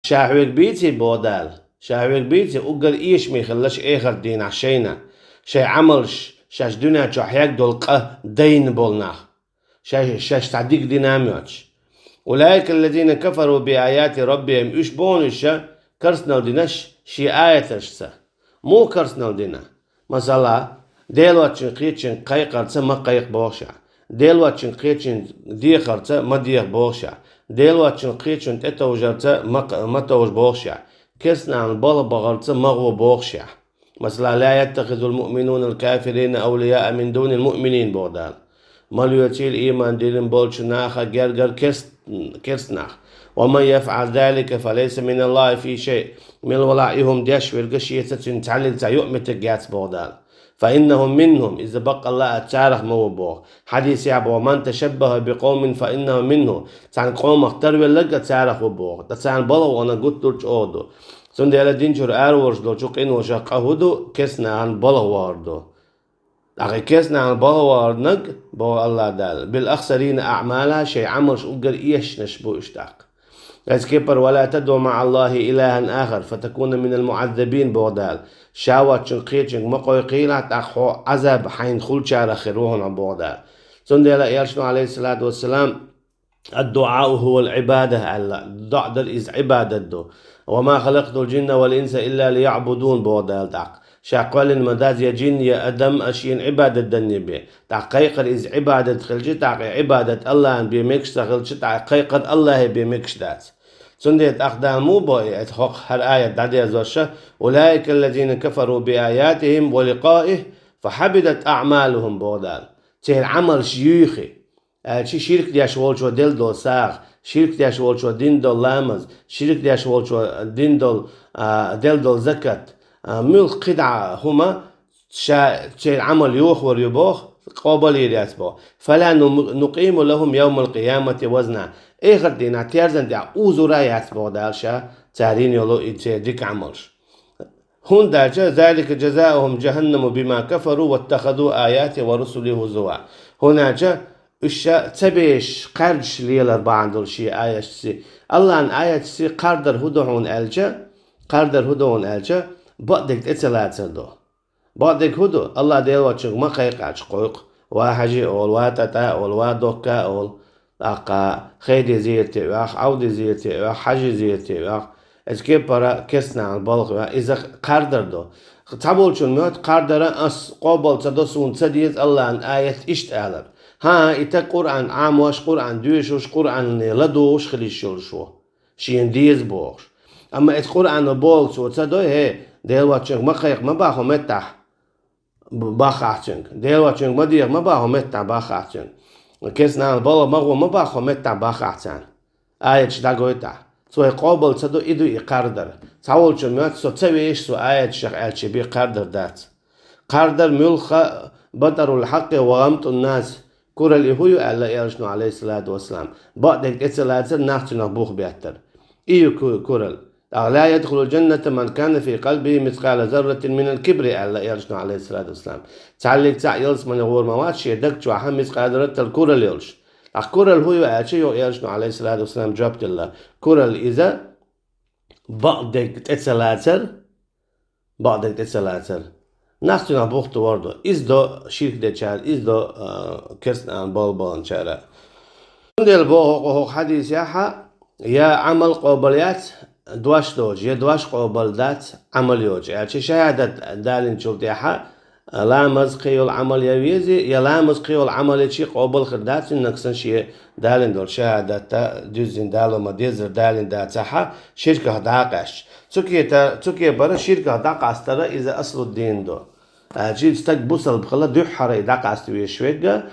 شاهوك بيتي بودال شاهوك بيتي أقل إيش ميخلش إيخر دين عشينا شي عملش شاش دنيا جوحيك دولقه دين بولناخ شاش تعديك ديناميوش أولئك الذين كفروا بآيات ربهم إشبونش كرسنا دينش شي آياتشسا مو كرسنا دينا مثلا ديلواتشن قيتشن قيقرتسا ما قيق بوشا ديلواتشن قيتشن ديخرتسا ما ديخ بوشا ديلواتشن قيتشن تتوجرتسا ما توج بوشا كسنا عن بلا بغرتسا ما غو بوشا مثلا لا يتخذ المؤمنون الكافرين أولياء من دون المؤمنين بودال ماليوتيل إيمان ديلن بولشناخا جرجر كرسناخ ومن يفعل ذلك فليس من الله في شيء من ولائهم ديش والقشية تتعلل تعيؤمت الجاتس بودال فإنهم منهم إذا بقى الله أتشارح موبوغ حديث يابو من تشبه بقوم فإنه منه تان قوم اختار ولقى تشارح وبوغ تسان بلو وانا قلت لك أودو سندي على دينجر أروش دو شوقين وشاق أهودو كسنا عن بلو واردو أخي كسنا عن بلو واردنق بو الله دال بالأخسرين أعمالها شيء عمرش أقر إيش نشبو اشتاق اسكيبر ولا تدعو مع الله إلها آخر فتكون من المعذبين بودال شاوات شنقيتشن مقوي قيلة تأخو عذاب حين خل شار خيروهن بودال سندي عليه الصلاة والسلام الدعاء هو العبادة الله دعدل إز عبادة دو وما خلقت الجن والإنس إلا ليعبدون بودال تاق شاقوال المداز يا جن يا أدم أشين عبادة دنيبي تحقيقر إز عبادة خلجي تاق عبادة الله بيمكش تخلجي تحقيقر الله بيمكش دات سنديت أخدامو بوي اتحق هر آية دادية زوشة أولئك الذين كفروا بآياتهم ولقائه فحبدت أعمالهم بودال تهل عمل شيوخي شي شرك دياش والشو دل دول ساغ شرك دياش والشو دين دول لامز شرك دياش والشو دين دول دل دول زكاة مل قدعة هما تهل عمل يوخ وريبوخ قابل يرياسبو فلا نقيم لهم يوم القيامة وزنا إخر دينا تيرزن ديا أوزورا ياسبو دالشا تارين يولو ديك عملش هون دالشا ذلك جزاؤهم جهنم بما كفروا واتخذوا آيات ورسله هزوا هناك إشا تبيش قرش ليلر بعندل شي آية سي الله أن آية سي قردر هدوهون ألجا قردر هدوهون ألجا بعدك تتلاتر دو بعدك هدو الله ديلو تشوك ما قيقاش قويق واحجي أول واتتا أول وادوكا أول أقا خيدي زيتي واخ عودي زيتي واخ حجي زيتي واخ اسكيب برا كسنا عن بالغ إذا قردر دو تابول شون موت قردر أس قابل تدوسون تديت الله أن آية إشت أعلم ها إتا قرآن عام واش قرآن دوش وش قرآن لدوش خليش شو شين ديز بوش أما إت قرآن بول شو تدو هي ديل واتشنك ما خيق ما باخو متح باخاتشنك ديل واتشنك ما دير ما باخو متح باخاتشنك كيسنا البلا مغو ما باخو متح باخاتشان آية شداغو إتا سو قابل تدو إدو إقاردر تاول شو ميات سو تسويش سو آية شخ ألشي بي قاردر دات قاردر ملخ بدر الحق وغمت الناس كورا اللي هو ألا يرشنو عليه الصلاة والسلام بعدك إتسلاتر نحتو نخبوخ بيهتر إيو كورا لا يدخل الجنة من كان في قلبه مثقال ذرة من الكبر ألا يرشنو عليه الصلاة والسلام تعليق تعيلس من غور مواتش يدك جوحا مثقال ذرة الكورا اللي يلش كورا اللي هو أشي يرشنو عليه الصلاة والسلام جابت الله كورا إذا بعدك إتسلاتر نحن نبوخت واردو إزدو شرك دي چار إزدو كرسن عن بالبان چارا دل بوخ حديث يا عمل قابليات دواش دوج يا دواش قابلات عمل يوج يعني شهادة دالين شوف ديحا لامز قيول عمل يويزي يا لامز قيول عمل شي قابل خدات نكسن شي دالين دول شهادة دوزين دالو ما ديزر دالين داتها شركة داقش تسوكي برا شركة داقاس ترى إذا أصل الدين دو جيل ستك بوصل بخلا دو حري داقاس توي شوية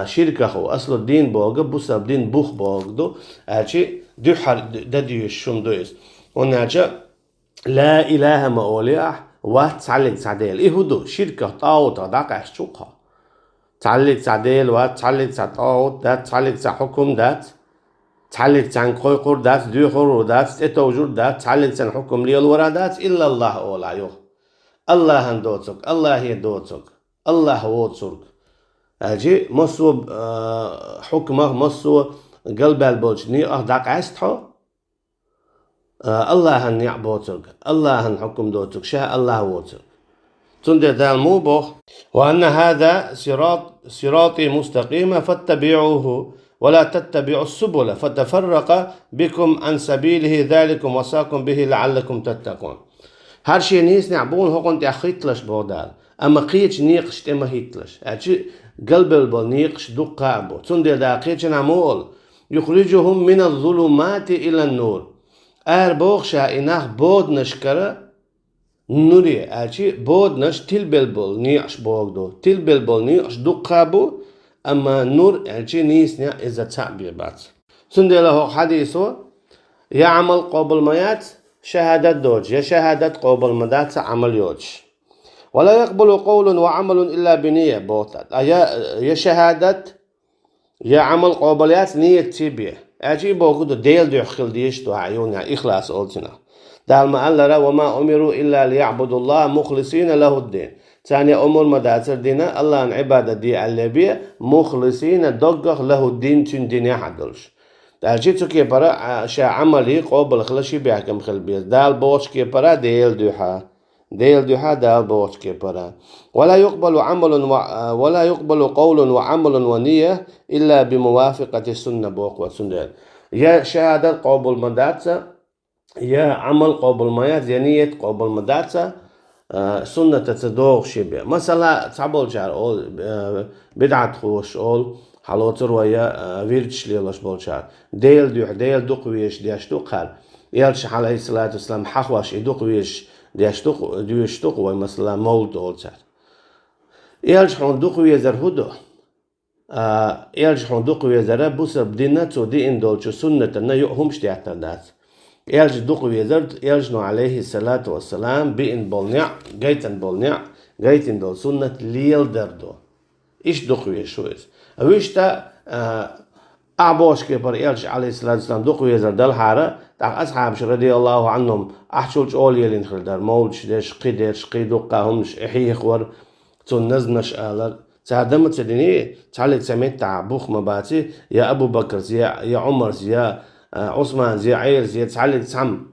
شركة هو أصل الدين بوغ بوصل الدين بوخ بوغ دو جي دو حر دديو الشوم دويس وناجا لا إله ما أوليح وتعلق تعديل إيه هدو شركة طاوطة داقاس شوقها تعلق تعديل وتعلق تعطاوط دات تعلق تعحكم دات تعلق عن قيقور دات ديخور دات اتوجور دات تعلق عن حكم لي الورادات إلا الله أولا يوه الله هندوتك الله يدوتك الله ووتسك أجي مصو حكمه مصو قلب البوجني أهداك عستحو الله يعبوتك الله حكم دوتك شاء الله ووتك تندر دال موبو وأن هذا صراطي مستقيما فاتبعوه ولا تتبعوا السبل فتفرق بكم عن سبيله ذلكم وصاكم به لعلكم تتقون هر شي نيس نعبون هوكن تأخيتلش بودال أما قيتش نيقش تما هيتلش أتشي قلب البل نيقش دقا أبو تندر دا قيتش نعمول يخرجهم من الظلمات إلى النور بوغشا إناخ بود نشكرة نوري أتشي بود نش تلبل نيقش بوغدو تلبل نيقش دقا أبو أما نور أتشي نيس نيا إذا تعبير بات تندر له حديثو يعمل قبل ميات شهادة دوج يا شهادة قبل مدات عمل يوج ولا يقبل قول وعمل إلا بنية بوتات يا شهادة يا عمل قبليات نية تبيه أجي بوجود ديل دخل ديش تو عيونها إخلاص قلتنا دال ما الله وما أمروا إلا ليعبدوا الله مخلصين له الدين ثاني أمور مداتر دينا الله عن عبادة دي اللي مخلصين دقق له الدين تن دنيا حدلش دالشي تكي برا شا عملي قبل خلشي بيحكم خلبيز دال بوش كي برا ديل دوحا دال بوش كي برا ولا يقبل قول وعمل ونية إلا بموافقة السنة بوق والسنة يا شهادة قبل مداتة يا عمل قبل ميات يا نية قبل مداتة سنة تتدوغ شبه مثلا تعبول جار بدعة خوش حالوتر ويا فيرتش ليلاش بولشار ديل دوقويش ديشتوق خال يالش عليه الصلاة والسلام حخواش يدوقويش ديشتوق وي مثلا مولد أولتر يالش حون دوقوي زر هدو يالش حون دوقوي زر بوسر بدينا تو دي اندولشو سنة نا يؤهمش تيعتردات يالش دوقوي زر يالش عليه الصلاة والسلام بين بولنيع جيتن دول سنة ليل دردو إيش دوقوي شويس ويشتا أعبوش كبر يالش عليه الصلاة والسلام دوقوي زر دل حارة تاع أصحابش رضي الله عنهم أحشولش أول يلين خلدر مولش ديش قيدش قيدوقا همش إحيه خور تون نزنش آلر تعدم تديني تعلق سميت تاع بوخ مباتي يا أبو بكر يا عمر يا عثمان يا عير يا تعلق سام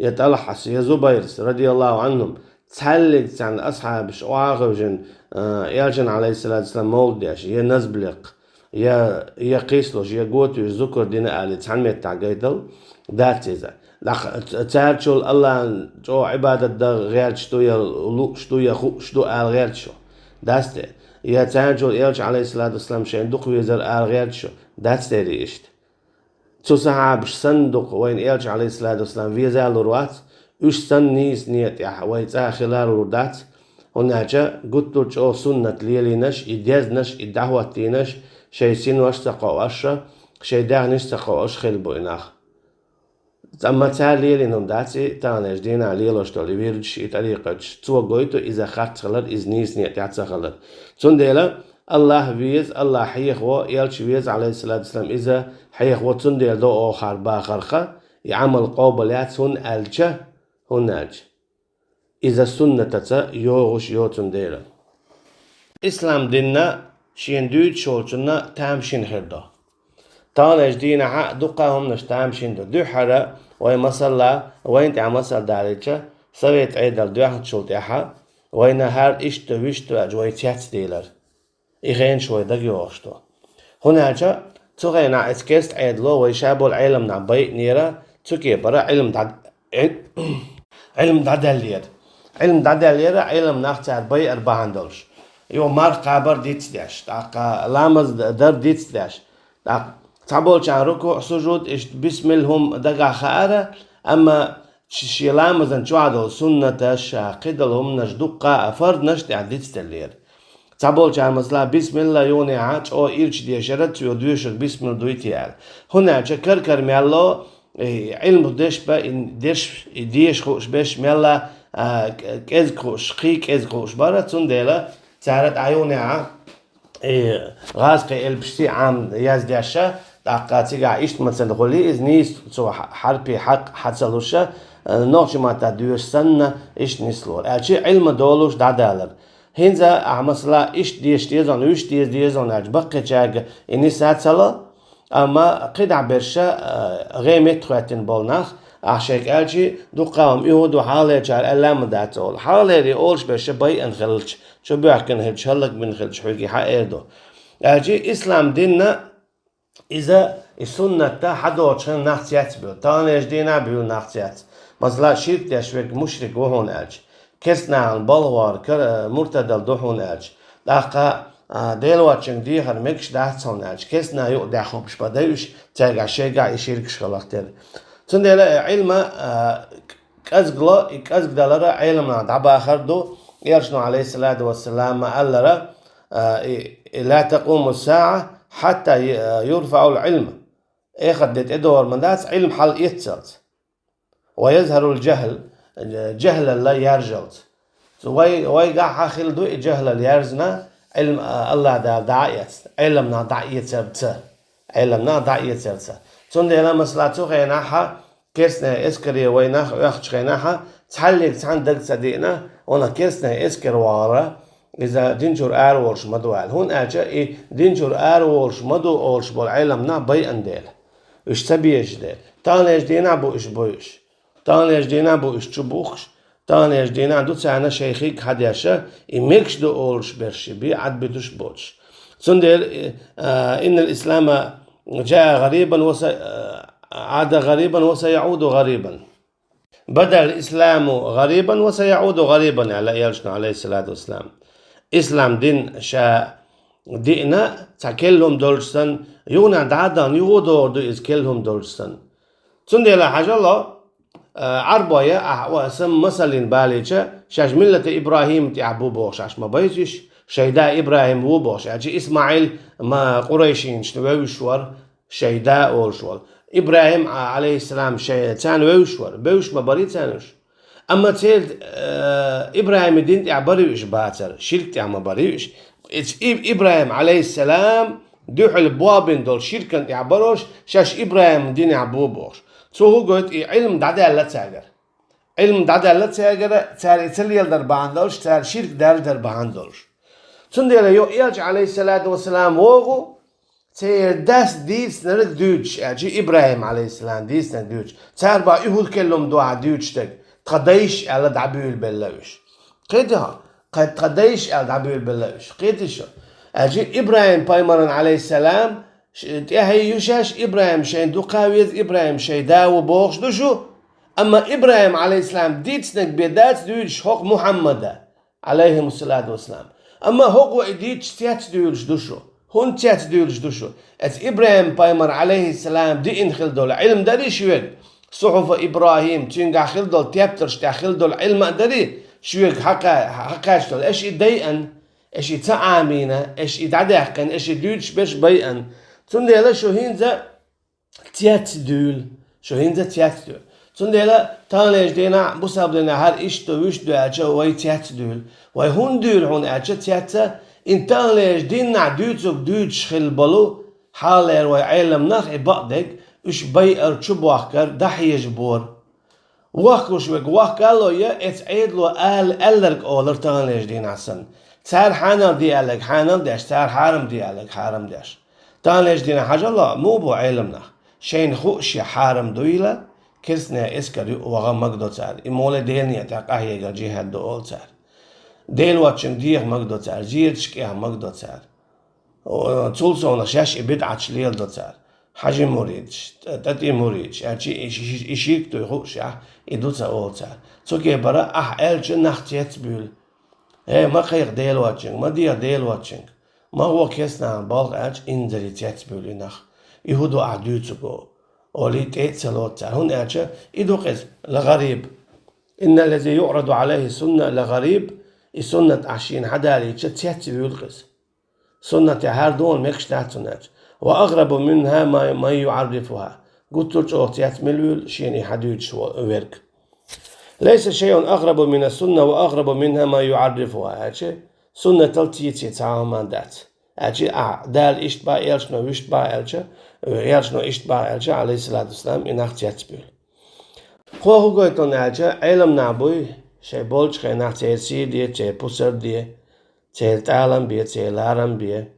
يا طلحة يا زبير رضي الله عنهم تعلق عن أصحابش وعاقبجن يالجن عليه الصلاة والسلام مولدش يا نزبلق يا قيسلوش يا قوتو ذكر دينا آلي تعلمت تاع قيدل دات إذا تعرشول الله جو عبادة دا غير شتو يا خو شتو آل غير شو داسته يا تعرشول يالج عليه الصلاة والسلام شين دق ويزر آل غير شو داسته ريشت تو صحابش صندوق وين يالج عليه الصلاة والسلام ويزال روات وش سنيس نيت يا حويت خلال ردات هناك قلت جو سنة ليلينش إديزنش إدعوتينش شيء سينوش تقوش شيء داغنش تقوش خلبو إناخ أما تعالي لأنهم داتي تانش دينا ليلوش تولي ويرجش طريقتش تو قويتو إذا خرت خلر إذ نيس نيت يعتسى خلر تنديلا الله ويز الله حيخو يالش ويز عليه الصلاة والسلام إذا حيخو تنديل دو آخر باخرخة يعمل قابلات هن ألجة هناج إذا سنة تتا يوغش يو تنديلا إسلام دينا شين دوت شولشنا تامشين خرده تانش دينا حق دقاهم نشتامشين دو حرة وين مسلا وين تعمسل داريتشا سويت عيدل دوحن شولتيحا وين هار إشتو ويشتو أجوي تياتس ديلر إغين شوي دقي وغشتو هناك تغينا إسكيست عيدلو ويشابو العلم نعبي نيرا تكي برا علم دادالير علم دادالير علم ناختار بي 4 دولش يو مار قابر ديتس داش تاقا لامز در ديتس داش تعبول كان ركوع سجود إيش بسم لهم دقع خارة أما شيلامزن شوادو سنة شاقد لهم نجدقة فرد نشت عديت تلير تعبول كان مثلا بسم الله يوني عاج أو إيرش دي شرط يوديوش بسم الله دويتيال هنا كركر ميالله علم ديش با ديش ديش خوش بيش ميلا كز خوش خي كز خوش برا تنديلا تعرض عيوني ع غازقي البشتي عام يازداشا دقاتي عيشت مثلا خلي إذنيس سو حربي حق حصلوشا نوش ما تدوش سنة إيش نسلور أشي علم دولوش دادالر هنزا مثلا إيش ديش ديزون ويش ديزون أجبق جاج إني ساتسلا أما قد عبرشا غيمت خواتين بولناخ أحشيك ألشي دو قام يهودو حالي جار ألام داتول حالي ري أولش بشبي أنخلش شو بيحكن هلش هلك بنخلش حقي حقيدو ألشي إسلام ديننا إذا السنة تا حدو شن نحتيات بيو تانيش دينا بيو نحتيات مثلا شرك تشويك مشرك وهون ألش كسنا عن بالوار مرتدل دوهون ألش داقا دلوقتي دي هرمكش دهتون ألش كسنا يو داخل بش بديش ترجع شيء يشيرك شغلاتر تندل علم كأزغلا علمنا دعبا خردو يرشنو عليه الصلاة والسلام قال لا تقوم الساعة حتى يرفع العلم اخدت ادور من داس علم حل يتصلت ويظهر الجهل جهل لا يرجلت ويقع حاخل دو جهل اليرزنا علم الله دعيت علمنا دعيت سبت علمنا دعيت سبت تندل مثلا تخيناها كيسنا اسكري ويناخ ياخش خيناها تحلق عندك صديقنا وانا كيسنا اسكر وارا إذا دينجور أرورش مدوال هون أجا دينجور أرورش مدو أورش بالعلمنا بي أنديل إش تبيش ديل تانيش دينا بو إش بويش تانيش دينا بو إش تبوخش تانيش دينا دو تسانا شيخيك حديشة إميكش دو أورش برشي بي عد بتوش بوش سندل إن الإسلام جاء غريبا عاد غريبا وسيعود غريبا بدأ الإسلام غريبا وسيعود غريبا على يلشنا عليه الصلاة والسلام إسلام دين شا دينا تكلهم دولشتن يونا دعدان يودو دو إسكلهم دولشتن تندي لا حاجة الله عربية واسم مثلين باليشة شاش ملة إبراهيم تعبو بوش عش ما بيزيش شيداء إبراهيم وو بوش عشي إسماعيل ما قريشين شنوشور شيداء أولشور إبراهيم عليه السلام تان ويشور بيوش ما بريد تانوش أما تيل إبراهيم الدين تعبريوش باتر شرك تعمل بريوش إبراهيم عليه السلام دوح البوابين دول شركا تعبروش شاش إبراهيم الدين يعبوبوش هو قلت علم دعدا لا تاجر علم دعدا لا تاجر تار تليل در باندولش تار شرك در باندولش تندل يو إلج عليه الصلاة والسلام وغو تير داس ديس نرك دوتش أجي إبراهيم عليه السلام ديس نرك دوتش تار با يهود كلهم دعا دوتش تك قديش على دعبيل بلاوش قيدها قديش على دعبيل بلاوش قيدش أجي إبراهيم بايمرن عليه السلام هي يشاش إبراهيم شين دو قاويز إبراهيم شي داو بوخش دو شو أما إبراهيم عليه السلام ديتسنك بيدات دوش حق محمد عليه الصلاة والسلام أما هو ديتش تيات دوش دو شو هون تيات دوش دو شو أت إبراهيم بايمر عليه السلام دي إنخل دول علم داري شويك صحف إبراهيم تينغا خل دول تيابترش تاخل دول علم داري شويك حقاش دول إيش يديئن إيش يتعامينا إيش يتعداقن إيش يدوش بيش بيئن تندلا شو هينزا تيات دول شو هينزا تيات دول تندلا تانيش دينا بوساب لنا هر إيش تو ويش دو أجا وي تيات دول وي هون دول هون أجا تياتا إن تانيش دينا دوتسوك دوتش خل بلو حالير وي عيلم ناخ إبقدك إيش بيئر شبواكر دحيج بور وقوش وقالو يا اتعيدلو ألرك أولر تانيش دينا سن تار حانا ديالك حانا داش تار حارم ديالك حارم داش تانيش دينا حاجة الله مو بو علمنا شين خوش حارم دويلة كسنا اسكري وغا مقدو تار إمولي دينيا تاقاهي جهاد دو أول تار ديل واتشن ديغ مقدو تار جيرتشكيها مقدو تار تولسونا شاش إبدعتش ليل دو تار حاجة مريدش تاتي مريدش أجي إشيك تو خوش إدوتا أول تار توكي برا ألج نختيت بيل ما خير ديل واتشن ما دير ديل واتشن ما هو كيسنا بالغ أج إنزلي تيت بيلينخ يهودو أعدوتو أولي تيتسلوت هون أجا إدو قسم لغريب إن الذي يعرض عليه سنة لغريب السنة عشين حدالي تيت بيلقس سنة هاردون مكشتاتونات وأغرب منها ما يعرفها قلت له تيت ملول شيني حدود شو ورك ليس شيء أغرب من السنة وأغرب منها ما يعرفها أجا سنة تلتيتي تعامان دات أجي دال إشتبا إلشنو إشتبا إلشا إلشنو إشتبا إلشا عليه الصلاة والسلام إن أختيات بيل خو قويتون أجا علم نعبوي شي بولش خي نحتي سيدي تي بوسر دي تي تعلم بيه تي لارم بيه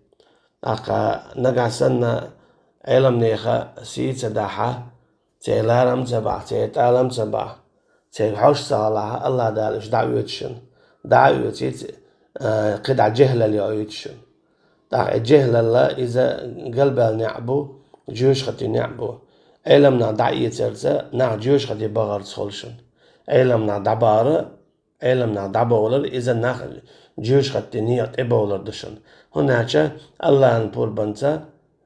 أقا نقع سنة علم نيخا سيد سداحة تعلم سبع تعلم سبع تعحوش صالح الله دال إيش دعوتشن دعوتي قدع جهلة ليعيتشن دع جهلة الله إذا قلبها نعبو جوش خطي نعبو علمنا دعية سرسة نع جوش خطي بغر تخلشن علمنا دعبارة علمنا دعبولر إذا نخ جوش خطي نيات إبولر دشن هناك الله نبول بنتا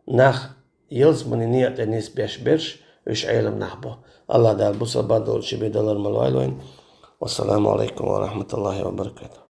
نخ يلز من نيات الناس بيش وش علم نحبو الله دال بصر بدول شبي دولار ملوالوين والسلام عليكم ورحمة الله وبركاته.